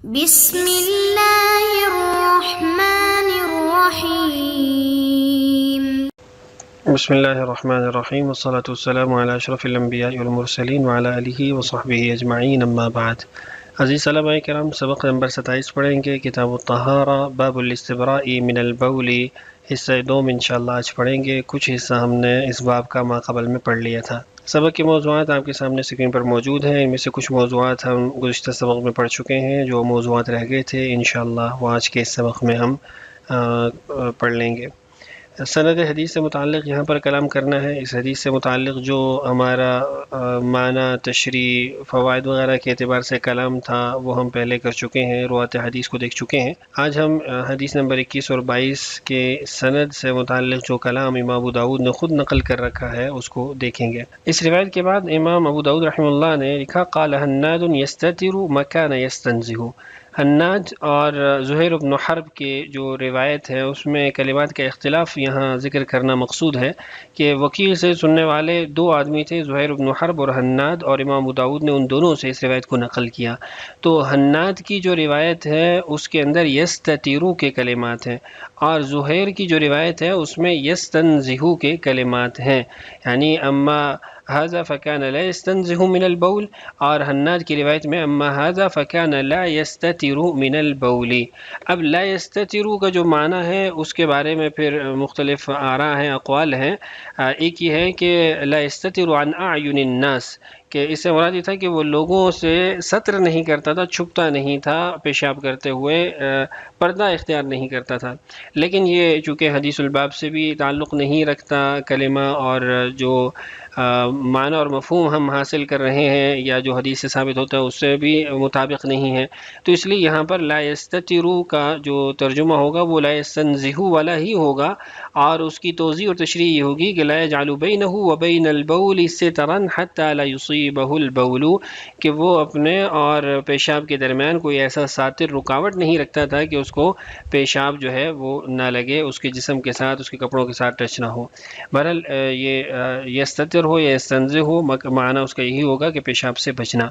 بسم اللہ الرحمن الرحیم۔ بسم اللہ الرحمن الرحیم والصلاة والسلام علی اشرف الانبیاء والمرسلین وعلی آلہ وصحبہ اجمعین، اما بعد۔ عزیز علماء کرام، سبق نمبر 27 پڑھیں گے، کتاب الطہارہ، باب الاستبراء من البول، حصہ 2 میں انشاءاللہ آج پڑھیں گے۔ کچھ حصہ ہم نے اس باب کا ما قبل میں پڑھ لیا تھا۔ سبق کے موضوعات آپ کے سامنے اسکرین پر موجود ہیں۔ ان میں سے کچھ موضوعات ہم گزشتہ سبق میں پڑھ چکے ہیں، جو موضوعات رہ گئے تھے انشاءاللہ وہ آج کے اس سبق میں ہم پڑھ لیں گے۔ سند حدیث سے متعلق یہاں پر کلام کرنا ہے۔ اس حدیث سے متعلق جو ہمارا معنی، تشریح، فوائد وغیرہ کے اعتبار سے کلام تھا وہ ہم پہلے کر چکے ہیں، روایت حدیث کو دیکھ چکے ہیں۔ آج ہم حدیث نمبر 21 اور 22 کے سند سے متعلق جو کلام امام ابو داؤد نے خود نقل کر رکھا ہے اس کو دیکھیں گے۔ اس روایت کے بعد امام ابو داؤد رحمہ اللہ نے لکھا، قال حناد یستتر مکان یستنزہ۔ حناد اور زہیر بن حرب کی جو روایت ہے اس میں کلمات کا اختلاف یہاں ذکر کرنا مقصود ہے کہ وکیل سے سننے والے 2 آدمی تھے، زہیر بن حرب اور حناد، اور امام ابو داؤد نے ان دونوں سے اس روایت کو نقل کیا۔ تو حناد کی جو روایت ہے اس کے اندر یستتیرو کے کلمات ہیں، اور زہیر کی جو روایت ہے اس میں یستنزہو کے کلمات ہیں، یعنی اما هذا فكان لا يستنزه من البول، اور حناد کی روایت میں اما هذا فكان لا يستتر من البول۔ اب لا يستتر کا جو معنی ہے اس کے بارے میں پھر مختلف آراء ہیں، اقوال ہیں۔ ایک یہ ہے کہ لا يستتر عن اعین الناس، کہ اس سے مراد یہ تھا کہ وہ لوگوں سے ستر نہیں کرتا تھا، چھپتا نہیں تھا، پیشاب کرتے ہوئے پردہ اختیار نہیں کرتا تھا۔ لیکن یہ چونکہ حدیث الباب سے بھی تعلق نہیں رکھتا کلمہ، اور جو معنی اور مفہوم ہم حاصل کر رہے ہیں یا جو حدیث سے ثابت ہوتا ہے اس سے بھی مطابق نہیں ہے، تو اس لیے یہاں پر لا یستترو کا جو ترجمہ ہوگا وہ لا یستنزہو والا ہی ہوگا، اور اس کی توضیح اور تشریح یہ ہوگی کہ لا یجعل بینہ وبین البول سترا حتی لا یصیبہ البول، کہ وہ اپنے اور پیشاب کے درمیان کوئی ایسا ساتر، رکاوٹ نہیں رکھتا تھا کہ اس کو پیشاب جو ہے وہ نہ لگے، اس کے جسم کے ساتھ، اس کے کپڑوں کے ساتھ ٹچ نہ ہو۔ بہرحال یہ یستتر ہو یا یستنزہ ہو، معنی اس کا یہی ہوگا کہ پیشاب سے بچنا۔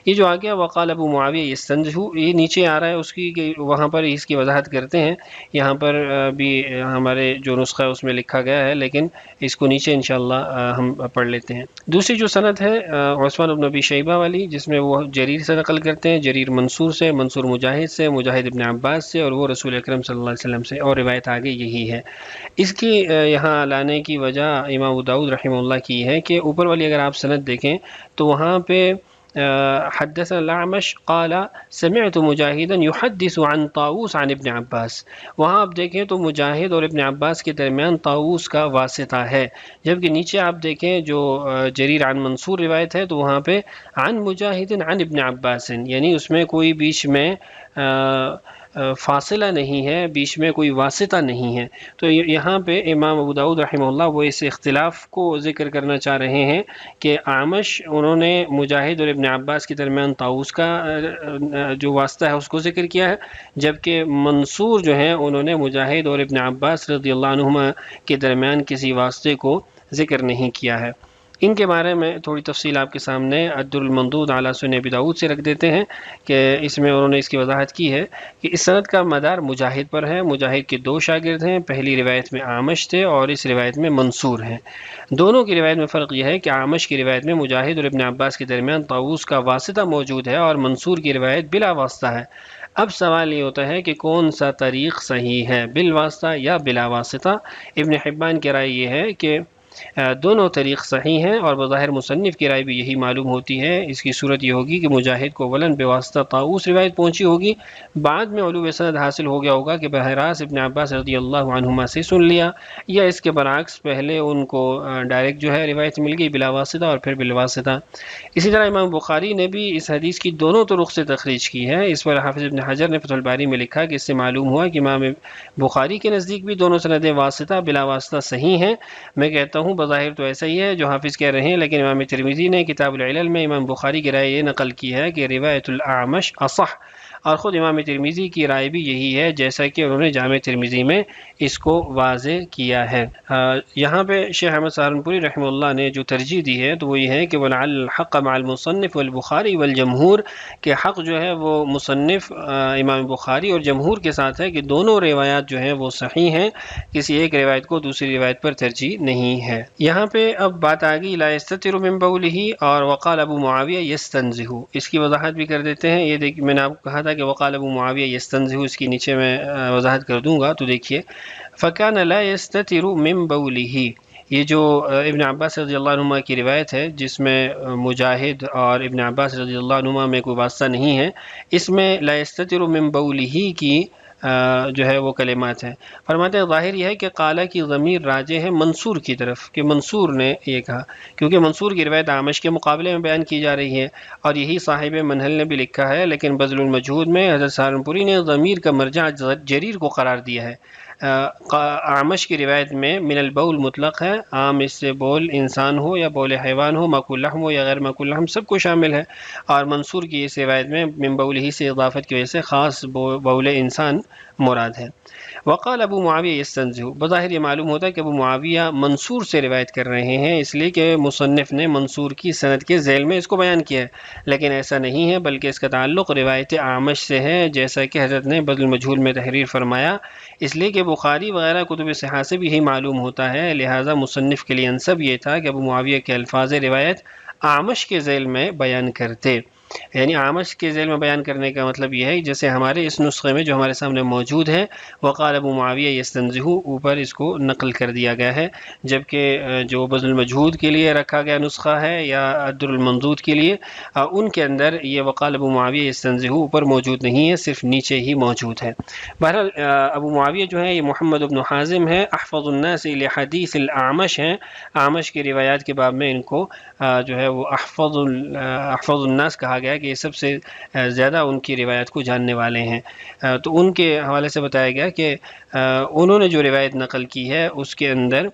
یہ جو آگیا وقال ابو معاویہ یستنزہ، یہ نیچے آ رہا ہے اس کی، کہ وہاں پر اس کی وضاحت کرتے ہیں، یہاں پر بھی ہمارے جو نسخہ ہے اس میں لکھا گیا ہے، لیکن اس کو نیچے انشاءاللہ ہم پڑھ لیتے ہیں۔ دوسری جو سند ہے عثمان بن ابی شیبہ والی، جس میں وہ جریر سے نقل کرتے ہیں، جریر منصور سے، منصور مجاہد سے، مجاہد ابن عباس سے، اور وہ رسول اکرم صلی اللہ علیہ وسلم سے، اور روایت آگے یہی ہے۔ اس کی یہاں لانے کی وجہ امام ابو داؤد رحمہ اللہ کی ہے کہ اوپر والی اگر آپ سند دیکھیں تو وہاں پہ حدثنا الاعمش قال سمعت مجاہدا یحدث عن طاووس عن ابن عباس، وہاں آپ دیکھیں تو مجاہد اور ابن عباس کے درمیان طاووس کا واسطہ ہے، جبکہ نیچے آپ دیکھیں جو جریر عن منصور روایت ہے تو وہاں پہ عن مجاہد عن ابن عباس، یعنی اس میں کوئی بیچ میں فاصلہ نہیں ہے، بیچ میں کوئی واسطہ نہیں ہے۔ تو یہاں پہ امام ابو داؤد رحمہ اللہ وہ اس اختلاف کو ذکر کرنا چاہ رہے ہیں کہ اعمش انہوں نے مجاہد اور ابن عباس کے درمیان طاووس کا جو واسطہ ہے اس کو ذکر کیا ہے، جبکہ منصور جو ہیں انہوں نے مجاہد اور ابن عباس رضی اللہ عنہما کے درمیان کسی واسطے کو ذکر نہیں کیا ہے۔ ان کے بارے میں تھوڑی تفصیل آپ کے سامنے الدر المندود علی سنن ابی داؤد سے رکھ دیتے ہیں، کہ اس میں انہوں نے اس کی وضاحت کی ہے کہ اس سند کا مدار مجاہد پر ہے۔ مجاہد کے 2 شاگرد ہیں، پہلی روایت میں اعمش تھے اور اس روایت میں منصور ہیں۔ دونوں کی روایت میں فرق یہ ہے کہ اعمش کی روایت میں مجاہد اور ابن عباس کے درمیان طاووس کا واسطہ موجود ہے، اور منصور کی روایت بلا واسطہ ہے۔ اب سوال یہ ہوتا ہے کہ کون سا طریق صحیح ہے، بالواسطہ یا بلا واسطہ؟ ابن حبان کی رائے یہ ہے کہ دونوں طریق صحیح ہیں، اور بظاہر مصنف کی رائے بھی یہی معلوم ہوتی ہے۔ اس کی صورت یہ ہوگی کہ مجاہد کو ولن بواسطہ طاووس روایت پہنچی ہوگی، بعد میں علو سند حاصل ہو گیا ہوگا کہ براہ راست ابن عباس رضی اللہ عنہما سے سن لیا، یا اس کے برعکس پہلے ان کو ڈائریکٹ جو ہے روایت مل گئی بلا واسطہ اور پھر بالواسطہ۔ اسی طرح امام بخاری نے بھی اس حدیث کی دونوں طرق سے تخریج کی ہے۔ اس پر حافظ ابن حجر نے فتح الباری میں لکھا کہ اس سے معلوم ہوا کہ امام بخاری کے نزدیک بھی دونوں سندیں واسطہ بلا واسطہ صحیح ہیں۔ میں کہتا ہوں بظاہر تو ایسا ہی ہے جو حافظ کہہ رہے ہیں، لیکن امام ترمذی نے کتاب العلل میں امام بخاری کی رائے یہ نقل کی ہے کہ روایت الاعمش اصح، اور خود امام ترمذی کی رائے بھی یہی ہے جیسا کہ انہوں نے جامع ترمذی میں اس کو واضح کیا ہے۔ یہاں پہ شیخ احمد سہارنپوری رحمہ اللہ نے جو ترجیح دی ہے تو وہ یہ ہے کہ وَلَعَلَّ الْحَقَّ مَعَ الْمُصَنِّفِ وَالْبُخَارِ وَالْجَمْهُورِ، کہ حق جو ہے وہ مصنف امام بخاری اور جمہور کے ساتھ ہے کہ دونوں روایات جو ہیں وہ صحیح ہیں، کسی ایک روایت کو دوسری روایت پر ترجیح نہیں ہے۔ یہاں پہ اب بات آ گئی لا يستتر من بولہ اور وقال ابو معاویہ یستنزہ، اس کی وضاحت بھی کر دیتے ہیں۔ یہ دیکھ میں نے آپ کو کہا تھا کہ وقال ابو معاویہ یستنزہ، اس کی نیچے میں وضاحت کر دوں گا، تو دیکھیے فکان لا يستتر من بولہ، یہ جو ابن عباس رضی اللہ عنہما کی روایت ہے جس میں مجاہد اور ابن عباس رضی اللہ عنہما میں کوئی واسطہ نہیں ہے، اس میں لا يستتر من بولہ کی جو ہے وہ کلمات ہیں۔ فرماتے ہیں ظاہر یہ ہے کہ قالہ کی ضمیر راجع ہے منصور کی طرف، کہ منصور نے یہ کہا، کیونکہ منصور کی روایت اعمش کے مقابلے میں بیان کی جا رہی ہے، اور یہی صاحب منہل نے بھی لکھا ہے، لیکن بذل المجہود میں حضرت سہارنپوری نے ضمیر کا مرجع جریر کو قرار دیا ہے۔ اعمش کی روایت میں من البول مطلق ہے، عام اس سے بول انسان ہو یا بول حیوان ہو، ماکول لحم ہو یا غیر ماکول لحم، سب کو شامل ہے، اور منصور کی اس روایت میں من بولہ سے اضافت کی وجہ سے خاص بول انسان مراد ہے۔ وقال ابو معاویہ یستنزہ، بظاہر یہ معلوم ہوتا ہے کہ ابو معاویہ منصور سے روایت کر رہے ہیں، اس لیے کہ مصنف نے منصور کی سند کے ذیل میں اس کو بیان کیا ہے، لیکن ایسا نہیں ہے، بلکہ اس کا تعلق روایت اعمش سے ہے، جیسا کہ حضرت نے بذل المجہول میں تحریر فرمایا، اس لیے کہ بخاری وغیرہ کتب صحاح سے بھی یہی معلوم ہوتا ہے، لہٰذا مصنف کے لیے انسب یہ تھا کہ ابو معاویہ کے الفاظ روایت اعمش کے ذیل میں بیان کرتے۔ یعنی اعمش کے ذیل میں بیان کرنے کا مطلب یہ ہے جیسے ہمارے اس نسخے میں جو ہمارے سامنے موجود ہے وقال ابو معاویہ یستنزہ، اوپر اس کو نقل کر دیا گیا ہے، جبکہ جو بذل المجہود کے لیے رکھا گیا نسخہ ہے یا الدر المنضود کے لیے، ان کے اندر یہ وقال ابو معاویہ یستنزہ اوپر موجود نہیں ہے، صرف نیچے ہی موجود ہے۔ بہرحال ابو معاویہ جو ہے یہ محمد بن حازم ہے، احفظ الناس لحدیث الاعمش ہیں، اعمش کی روایات کے باب میں ان کو جو ہے وہ احفظ الناس کہا گیا کہ یہ سب سے زیادہ ان کی روایت کو جاننے والے ہیں۔ تو ان کے حوالے سے بتایا گیا کہ انہوں نے جو روایت نقل کی ہے اس کے اندر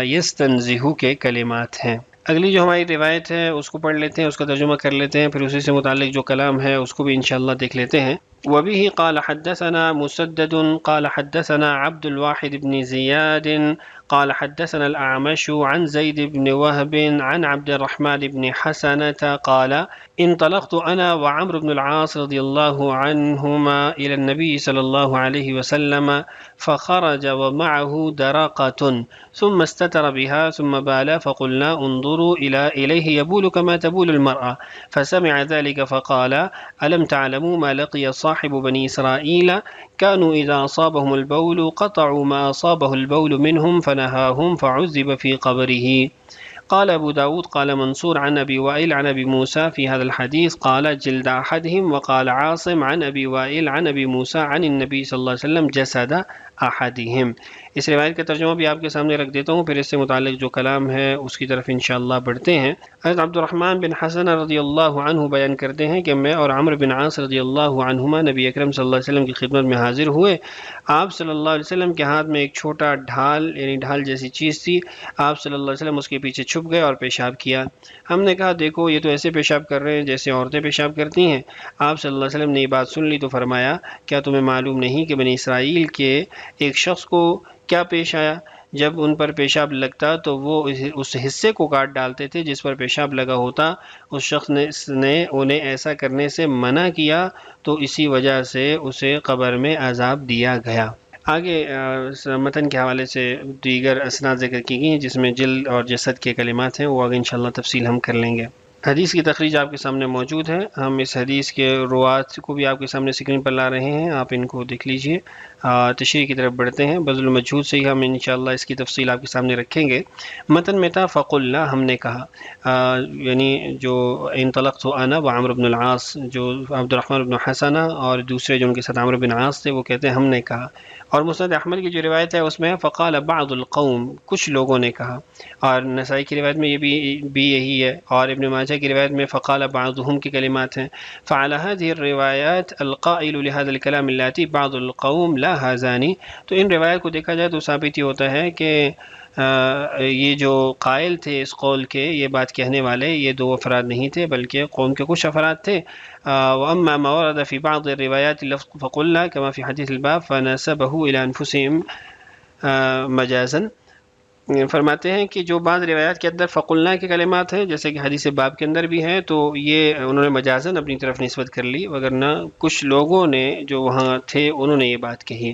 یستنزہ کے کلمات ہیں۔ اگلی جو ہماری روایت ہے اس کو پڑھ لیتے ہیں، اس کا ترجمہ کر لیتے ہیں، پھر اسی سے متعلق جو کلام ہے اس کو بھی انشاءاللہ دیکھ لیتے ہیں۔ وبه قال حدثنا مسدد قال حدثنا عبد الواحد بن زياد قال حدثنا الأعمش عن زيد بن وهب عن عبد الرحمن بن حسنة قال انطلقت أنا وعمر بن العاص رضي الله عنهما إلى النبي صلى الله عليه وسلم فخرج ومعه درقة ثم استتر بها ثم بال فقلنا انظروا إليه يبول كما تبول المرأة فسمع ذلك فقال ألم تعلموا ما لقي صاحب بني إسرائيل كانوا إذا أصابهم البول قطعوا ما أصابه البول منهم فنهاهم فعذب في قبره۔ قال أبو داود قال منصور عن أبي وائل عن أبي موسى في هذا الحديث قال جلد أحدهم، وقال عاصم عن أبي وائل عن أبي موسى عن النبي صلى الله عليه وسلم جسد أحدهم۔ اس روایت کا ترجمہ بھی آپ کے سامنے رکھ دیتا ہوں، پھر اس سے متعلق جو کلام ہے اس کی طرف انشاءاللہ بڑھتے ہیں۔ حضرت عبد الرحمن بن حسن رضی اللہ عنہ بیان کرتے ہیں کہ میں اور عمرو بن عاص رضی اللہ عنہما نبی اکرم صلی اللہ علیہ وسلم کی خدمت میں حاضر ہوئے۔ آپ صلی اللہ علیہ وسلم کے ہاتھ میں ایک چھوٹا ڈھال یعنی ڈھال جیسی چیز تھی، آپ صلی اللہ علیہ وسلم اس کے پیچھے چھپ گئے اور پیشاب کیا۔ ہم نے کہا دیکھو یہ تو ایسے پیشاب کر رہے ہیں جیسے عورتیں پیشاب کرتی ہیں۔ آپ صلی اللہ علیہ وسلم نے یہ بات سن لی تو فرمایا کیا تمہیں معلوم نہیں کہ بنی اسرائیل کے ایک شخص کو کیا پیش آیا؟ جب ان پر پیشاب لگتا تو وہ اس حصے کو کاٹ ڈالتے تھے جس پر پیشاب لگا ہوتا۔ اس شخص نے انہیں ایسا کرنے سے منع کیا تو اسی وجہ سے اسے قبر میں عذاب دیا گیا۔ آگے متن کے حوالے سے دیگر اسناد ذکر کی گئی ہیں جس میں جلد اور جسد کے کلمات ہیں، وہ آگے انشاءاللہ تفصیل ہم کر لیں گے۔ حدیث کی تخریج آپ کے سامنے موجود ہے، ہم اس حدیث کے روات کو بھی آپ کے سامنے اسکرین پر لا رہے ہیں، آپ ان کو دیکھ لیجئے۔ تشریح کی طرف بڑھتے ہیں، بذل المجہود سے ہی ہم انشاءاللہ اس کی تفصیل آپ کے سامنے رکھیں گے۔ متن میں تھا فقلنا، ہم نے کہا، یعنی جو انطلقت انا وعمر بن العاص، جو عبد الرحمن بن حسنہ اور دوسرے جو ان کے ساتھ عمرو بن عاص تھے، وہ کہتے ہیں ہم نے کہا۔ اور مسند احمد کی جو روایت ہے اس میں فقال بعض القوم، کچھ لوگوں نے کہا، اور نسائی کی روایت میں یہ بھی یہی ہے، اور ابن ماجہ جیسے کہ روایت میں فقال بعضهم کی کلمات ہیں. فعلى هذه الروایات القائل لهذا الكلام اللاتي بعض القوم لا هذان. تو ان روایات کو دیکھا جائے تو ثابت یہ ہوتا ہے کہ یہ جو قائل تھے اس قول کے، یہ بات کہنے والے، یہ دو افراد نہیں تھے بلکہ قوم کے کچھ افراد تھے. وَأَمَّا مَا وَرَدَ فِي بَعْضِ الرِّوَايَاتِ لَفْظٌ فَقُلْنَا كَمَا فِي حَدِيثِ الْبَابِ فَنَسَبَهُ إِلَى أَنفُسِهِمْ مَجَازًا. فرماتے ہیں کہ جو بعض روایات کے اندر فقلنا کے کلمات ہیں، جیسے کہ حدیث باب کے اندر بھی ہیں، تو یہ انہوں نے مجازن اپنی طرف نسبت کر لی، وگرنہ کچھ لوگوں نے جو وہاں تھے انہوں نے یہ بات کہی.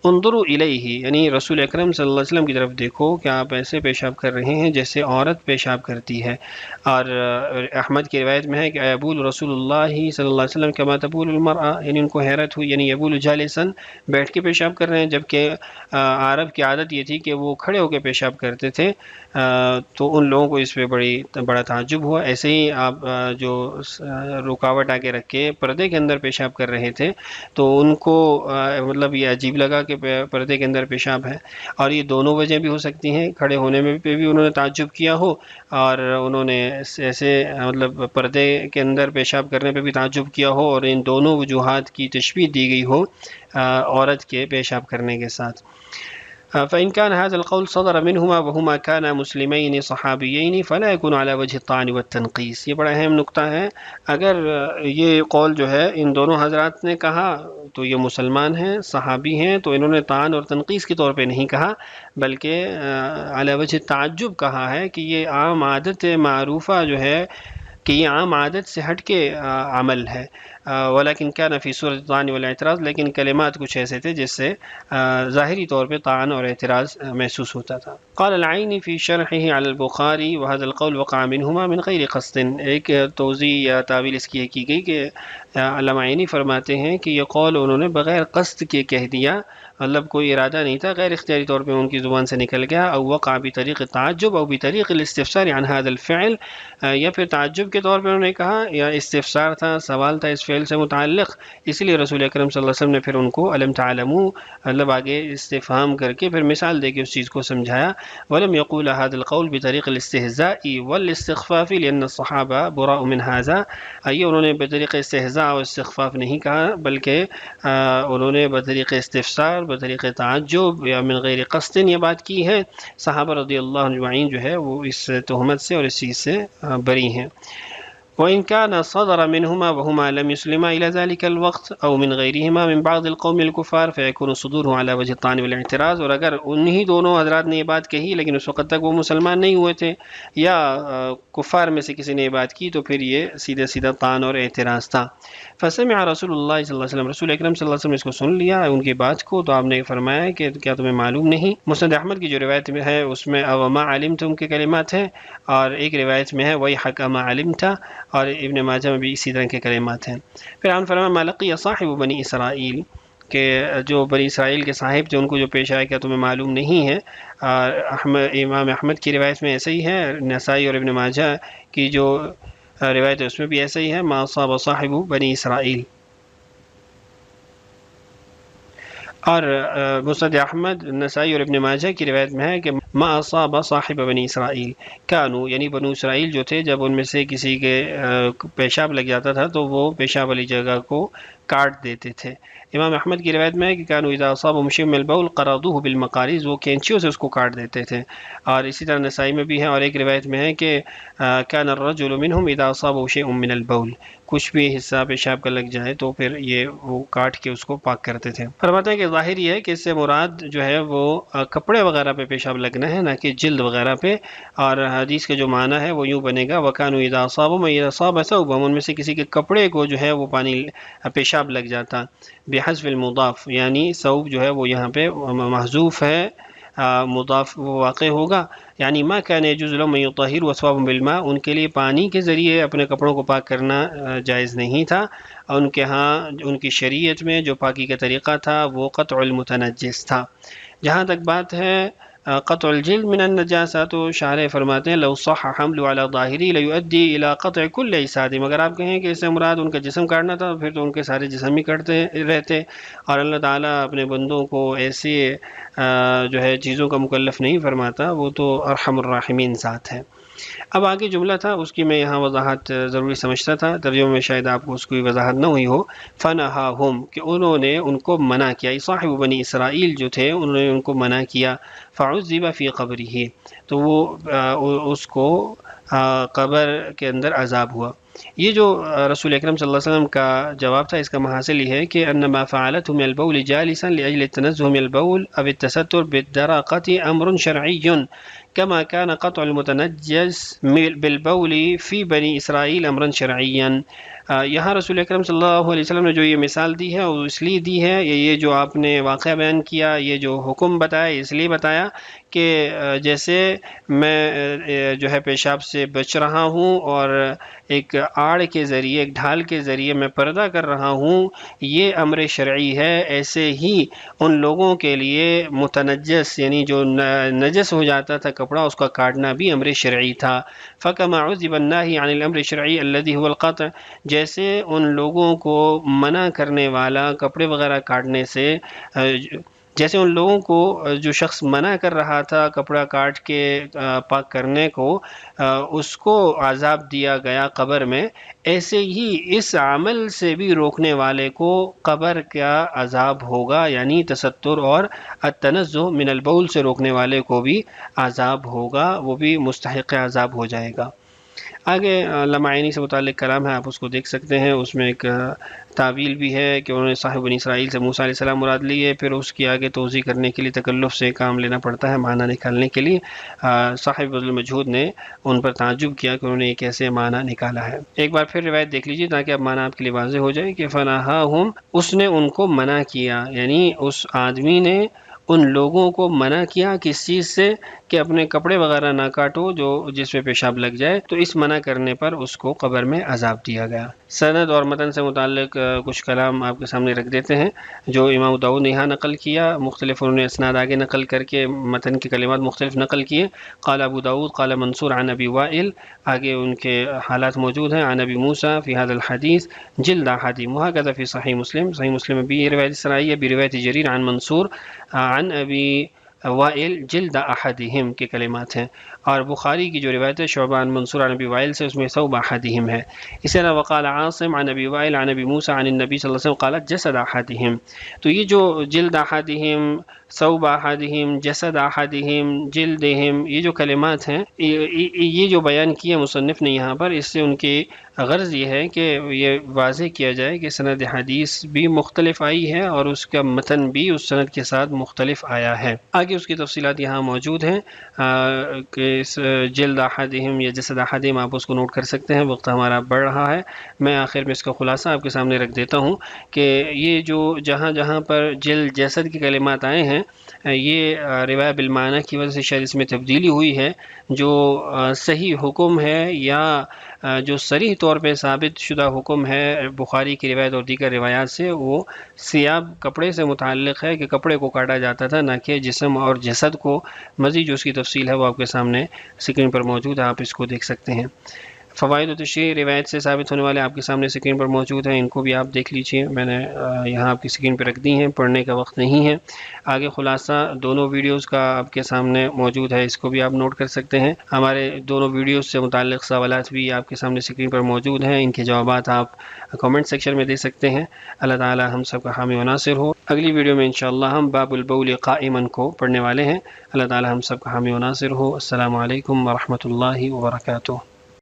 انظروا الیہ، یعنی رسول اکرم صلی اللہ علیہ وسلم کی طرف دیکھو کہ آپ ایسے پیشاب کر رہے ہیں جیسے عورت پیشاب کرتی ہے. اور احمد کی روایت میں ہے کہ یبول رسول اللہ صلی اللہ علیہ وسلم کما تبول المرأة، یعنی ان کو حیرت ہوئی، یعنی یبول جالسن، بیٹھ کے پیشاب کر رہے ہیں، جبکہ عرب کی عادت یہ تھی کہ وہ کھڑے ہو کے پیشاب کرتے تھے. تو ان لوگوں کو اس پہ بڑا تعجب ہوا. ایسے ہی آپ جو رکاوٹ آگے رکھ کے پردے کے اندر پیشاب کر رہے تھے تو ان کو مطلب یہ عجیب لگا کہ پردے کے اندر پیشاب ہے. اور یہ دونوں وجہ بھی ہو سکتی ہیں، کھڑے ہونے میں بھی انہوں نے تعجب کیا ہو، اور انہوں نے ایسے مطلب پردے کے اندر پیشاب کرنے پہ بھی تعجب کیا ہو، اور ان دونوں وجوہات کی تشبیہ دی گئی ہو عورت کے پیشاب کرنے کے ساتھ. فإن كان هذا القول صدر منهما وهما كانا مسلمين صحابيين فلا يكون على وجه الطعن والتنقيس. یہ بڑا اہم نقطہ ہے. اگر یہ قول جو ہے ان دونوں حضرات نے کہا تو یہ مسلمان ہیں، صحابی ہیں، تو انہوں نے طعن اور تنقیس کے طور پہ نہیں کہا، بلکہ علی وجہ تعجب کہا ہے کہ یہ عام عادت معروفہ جو ہے کہ یہ عام عادت سے ہٹ کے عمل ہے. ولیکن کان فی صورت الطعن والاعتراض، لیکن کلمات کچھ ایسے تھے جس سے ظاہری طور پہ طعن اور اعتراض محسوس ہوتا تھا. قال العینی فی شرحہ علی البخاری وهذا القول وقع منہما من غیر قصد. ایک توضیح یا تعویل اس کی کی گئی کہ علامہ عینی فرماتے ہیں کہ یہ قول انہوں نے بغیر قصد کے کہہ دیا، مطلب کوئی ارادہ نہیں تھا، غیر اختیاری طور پہ ان کی زبان سے نکل گیا. او وقع بطریق التعجب او بطریق الاستفسار عن هذا الفعل، یا پھر تعجب کے طور پہ انہوں نے کہا، یا استفسار تھا، سوال تھا اس فعل سے متعلق، اسی لیے رسول اکرم صلی اللہ علیہ وسلم نے پھر ان کو الم تعلموا مطلب آگے استفہام کر کے پھر مثال دے کے اس چیز کو سمجھایا. ولم يقول هذا القول بطریق الاستهزاء والاستخفاف لان الصحابہ براء من هذا. یہ انہوں نے بطریق استہزاء اور استخفاف نہیں کہا، بلکہ انہوں نے بطریق استفسار، بطریق تعجب یا من غیر قصد یہ بات کی ہے. صحابہ رضی اللہ عنہ اجمعین جو ہے وہ اس تہمت سے اور اس چیز سے بری ہیں. وإن كان صدر منهما وهما لم يسلما إلى ذلك الوقت أو من غيرهما من بعض القوم الكفار فيكون صدوره على وجه الطعن والاعتراض. اور اگر انہی دونوں حضرات نے یہ بات کہی لیکن اس وقت تک وہ مسلمان نہیں ہوئے تھے، یا کفار میں سے کسی نے یہ بات کی، تو پھر یہ سیدھا سیدھا طعن اور اعتراض تھا. فسمع رسول اللہ صلی اللہ علیہ وسلم، رسول اکرم صلی اللہ علیہ وسلم نے اس کو سن لیا ان کی بات کو، تو آپ نے فرمایا کہ کیا تمہیں معلوم نہیں. مسند احمد کی جو روایت میں ہے اس میں وما علمتم کے کلمات ہیں، اور ایک روایت میں ہے ویحک ما علمت، اور ابن ماجہ میں بھی اسی طرح کے کلمات ہیں. پھر آپ نے فرمایا ما لقی صاحب بنی اسرائیل، کہ جو بنی اسرائیل کے صاحب تھے ان کو جو پیش آیا کیا تمہیں معلوم نہیں ہے. امام احمد کی روایت میں ایسے ہی ہے، نسائی اور ابن ماجہ کی جو روایت ہے اس میں بھی ایسا ہی ہے ما اصاب صاحب بنی اسرائیل. اور مسند احمد، نسائی اور ابن ماجہ کی روایت میں ہے کہ ما اصاب صاحب بنی اسرائیل کانو، یعنی بنو اسرائیل جو تھے جب ان میں سے کسی کے پیشاب لگ جاتا تھا تو وہ پیشاب والی جگہ کو کاٹ دیتے تھے. امام احمد کی روایت میں ہے کہ کانو اذا اصابهم شيء من البول قرضوه بالمقاريض، وہ کینچیوں سے اس کو کاٹ دیتے تھے. اور اسی طرح نسائی میں بھی ہے، اور ایک روایت میں ہے کہ كان الرجل منهم اذا اصابه شيء من البول، کچھ بھی حصہ پیشاب کا لگ جائے تو پھر یہ وہ کاٹ کے اس کو پاک کرتے تھے. فرماتے ہیں کہ ظاہر یہ ہے کہ اس سے مراد جو ہے وہ کپڑے وغیرہ پہ پیشاب لگنا ہے، نہ کہ جلد وغیرہ پہ. اور حدیث کا جو معنی ہے وہ یوں بنے گا وكانوا اذا اصابهم اذا اصاب ثوبهم، ان میں سے کسی کے کپڑے کو جو ہے وہ پانی پیشاب لگ جاتا. بحذف المضاف، یعنی ثوب جو ہے وہ یہاں پہ محذوف ہے، مضاف وہ واقع ہوگا. یعنی ما كان يجوز لهم ان يطهروا ثوابهم بالماء، ان کے لیے پانی کے ذریعے اپنے کپڑوں کو پاک کرنا جائز نہیں تھا. ان کے ہاں ان کی شریعت میں جو پاکی کا طریقہ تھا وہ قطع المتنجس تھا. جہاں تک بات ہے قطع الجلد من النجاسہ، تو شارح فرماتے ہیں لو صح حمل على ظاہری لیؤدی الى قطع كل اجساد، مگر آپ کہیں کہ اس سے مراد ان کا جسم کاٹنا تھا پھر تو ان کے سارے جسم ہی کٹتے رہتے. اور اللہ تعالیٰ اپنے بندوں کو ایسی جو ہے چیزوں کا مکلف نہیں فرماتا، وہ تو ارحم الراحمین ذات ہے. اب آگے جملہ تھا اس کی میں یہاں وضاحت ضروری سمجھتا تھا، ترجمے میں شاید آپ کو اس کی وضاحت نہ ہوئی ہو. فنہاہم کہ انہوں نے ان کو منع کیا، صاحب بنی اسرائیل جو تھے انہوں نے ان کو منع کیا. فعذب فی قبرہ تو وہ اس کو قبر کے اندر عذاب ہوا. یہ جو رسول اکرم صلی اللہ علیہ وسلم کا جواب تھا اس کا محاصل یہ ہے کہ انما فعلته من البول جالسا لاجل التنزه من البول او التستر بالدرقة امر شرعي كما كان قطع المتنجس بالبول في بني اسرائیل امرا شرعيا. یہاں رسول اکرم صلی اللہ علیہ وسلم نے جو یہ مثال دی ہے وہ اس لیے دی ہے، یہ جو آپ نے واقعہ بیان کیا، یہ جو حکم بتایا اس لیے بتایا کہ جیسے میں جو ہے پیشاب سے بچ رہا ہوں اور ایک آڑ کے ذریعے، ایک ڈھال کے ذریعے میں پردہ کر رہا ہوں، یہ امر شرعی ہے، ایسے ہی ان لوگوں کے لیے متنجس یعنی جو نجس ہو جاتا تھا کپڑا اس کا کاٹنا بھی امر شرعی تھا. فَكَمَا عُذِبَ النَّاهِي عَنِ الْأَمْرِ الشَّرْعِيِّ الَّذِي هُوَ الْقَطْعُ جیسے ان لوگوں کو منع کرنے والا کپڑے وغیرہ کاٹنے سے، جیسے ان لوگوں کو جو شخص منع کر رہا تھا کپڑا کاٹ کے پاک کرنے کو، اس کو عذاب دیا گیا قبر میں، ایسے ہی اس عمل سے بھی روکنے والے کو قبر کا عذاب ہوگا، یعنی تستر اور التنزہ من البول سے روکنے والے کو بھی عذاب ہوگا، وہ بھی مستحق عذاب ہو جائے گا. آگے علامہ عینی سے متعلق کلام ہے، آپ اس کو دیکھ سکتے ہیں. اس میں ایک تعویل بھی ہے کہ انہوں نے صاحب بنی اسرائیل سے موسیٰ علیہ السلام مراد لی ہے، پھر اس کی آگے توضیح کرنے کے لیے تکلف سے کام لینا پڑتا ہے معنی نکالنے کے لیے. صاحب بذل المجہود نے ان پر تعجب کیا کہ انہوں نے ایک ایسے معنی نکالا ہے. ایک بار پھر روایت دیکھ لیجیے تاکہ اب معنی آپ کے لیے واضح ہو جائے کہ فنہاہم اس نے ان کو منع کیا، یعنی اس آدمی نے ان لوگوں کو منع کیا کس چیز سے کہ اپنے کپڑے وغیرہ نہ کاٹو جو جس پہ پیشاب لگ جائے، تو اس منع کرنے پر اس کو قبر میں عذاب دیا گیا. سند اور متن سے متعلق کچھ کلام آپ کے سامنے رکھ دیتے ہیں جو امام داؤد نے یہاں نقل کیا، مختلف انہوں نے اسناد آگے نقل کر کے متن کے کلمات مختلف نقل کیے. قال ابو داؤد قال منصور عن ابی وائل، آگے ان کے حالات موجود ہیں. عن ابی موسیٰ فی هذا الحدیث جلد احدہم وهكذا فی صحیح مسلم، صحیح مسلم میں بھی یہ روایت اس طرح آئی ہے بروایت جریر عن منصور عن ابی وائل جلد احدہم کے کلمات ہیں، اور بخاری کی جو روایت ہے شعبہ عن منصور عن ابی وائل سے اس میں ثوب احدہم ہے. اسی طرح وقال عاصم عن ابی وائل عن ابی موسیٰ عن النبی صلی اللہ علیہ وسلم قال جسد احدہم. تو یہ جو جلد احدہم، ثوب احدہم، جسد احدہم، جلدہم، یہ جو کلمات ہیں یہ جو بیان کیا مصنف نے یہاں پر، اس سے ان کی غرض یہ ہے کہ یہ واضح کیا جائے کہ سند حدیث بھی مختلف آئی ہے اور اس کا متن بھی اس سند کے ساتھ مختلف آیا ہے. آگے اس کی تفصیلات یہاں موجود ہیں کہ اس جلد احدہم یا جسد احدہم آپ اس کو نوٹ کر سکتے ہیں. وقت ہمارا بڑھ رہا ہے، میں آخر میں اس کا خلاصہ آپ کے سامنے رکھ دیتا ہوں کہ یہ جو جہاں جہاں پر جلد جسد کے کلمات آئے ہیں یہ روایت بالمعنی کی وجہ سے شاید اس میں تبدیلی ہوئی ہے. جو صحیح حکم ہے یا جو صریح طور پہ ثابت شدہ حکم ہے بخاری کی روایت اور دیگر روایات سے، وہ ثیاب کپڑے سے متعلق ہے کہ کپڑے کو کاٹا جاتا تھا نہ کہ جسم اور جسد کو. مزید جو اس کی تفصیل ہے وہ آپ کے سامنے اسکرین پر موجود ہے، آپ اس کو دیکھ سکتے ہیں. فوائد و تشریح روایت سے ثابت ہونے والے آپ کے سامنے اسکرین پر موجود ہیں، ان کو بھی آپ دیکھ لیجئے. میں نے یہاں آپ کی اسکرین پر رکھ دی ہیں، پڑھنے کا وقت نہیں ہے. آگے خلاصہ دونوں ویڈیوز کا آپ کے سامنے موجود ہے، اس کو بھی آپ نوٹ کر سکتے ہیں. ہمارے دونوں ویڈیوز سے متعلق سوالات بھی آپ کے سامنے اسکرین پر موجود ہیں، ان کے جوابات آپ کمنٹ سیکشن میں دے سکتے ہیں. اللہ تعالی ہم سب کا حامی و ناصر ہو. اگلی ویڈیو میں انشاءاللہ ہم باب البول قائما کو پڑھنے والے ہیں. اللہ تعالی ہم سب کا حامی و ناصر ہو. السلام علیکم ورحمۃ اللہ وبرکاتہ.